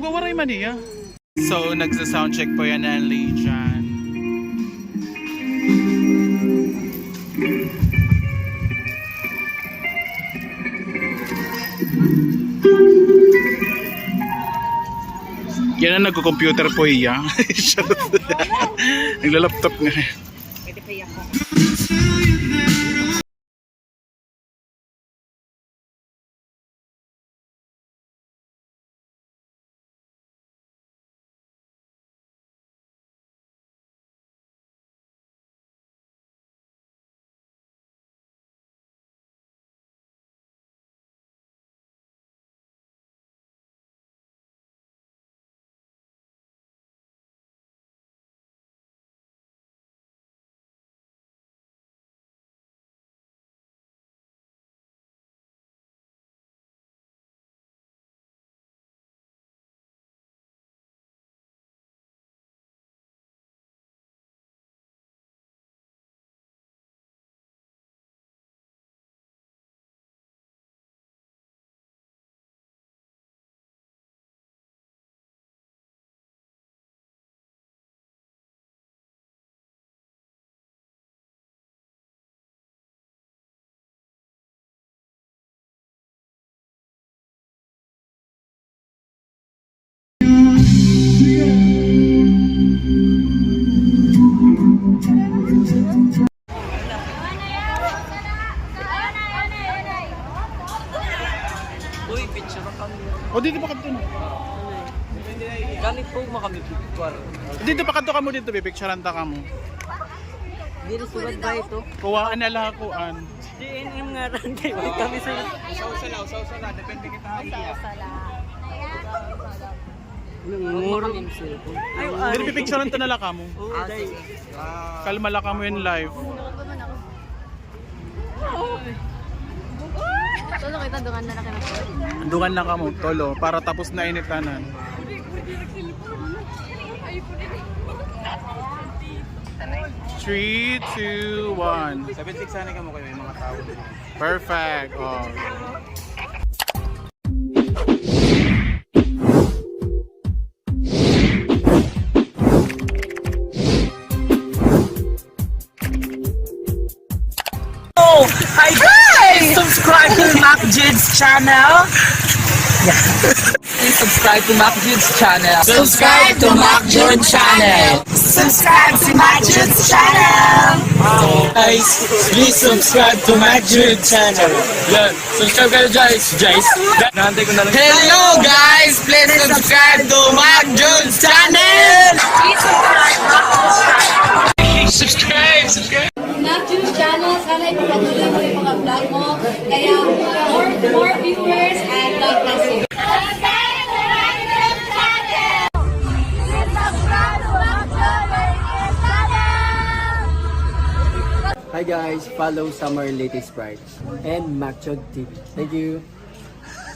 Nagwawaray man niya. So, nagsa-soundcheck po yan ang Lee dyan. Yan ang nagko-computer po iya. Nagla-laptop nga. Pwede pa ako. Uy, picture kami. O dito pa kanto na. Ganit po kami picture. Dito pa kanto ka mo dito, pipicturean ta ka mo. Hindi na sulat ba ito? Kuwaan na lakuan. DNM nga rin kayo. Kami sa... Sausala, depende kita haliya. Muro kami cellphone. Dito pipicturean ta na lang ka mo. Oo, dahil. Kalma lang ka mo in live. Tolo kita dungan na lang kayo. Dungan lang ka mo, tolo, para tapos na initanan. 3, 2, 1. 76 sana ka mo kayo, may mga tao. Perfect. Oh. Hi guys! Subscribe to Mac Jids channel. Please subscribe to Mac Jids channel. Subscribe to Mac Jids channel. Subscribe to Mac Jids channel. Guys, please subscribe to Mac Jids channel. Yan, subscribe kayo guys. Nahantay ko na lang. Hello guys! Please subscribe to Mac Jids channel. Subscribe! Mac Juice channel, sana ipapatuloy mo yung mga vlog mo. Kaya more viewers and God bless you. Hi guys, follow Summer Latest Brides and MacJod TV. Thank you.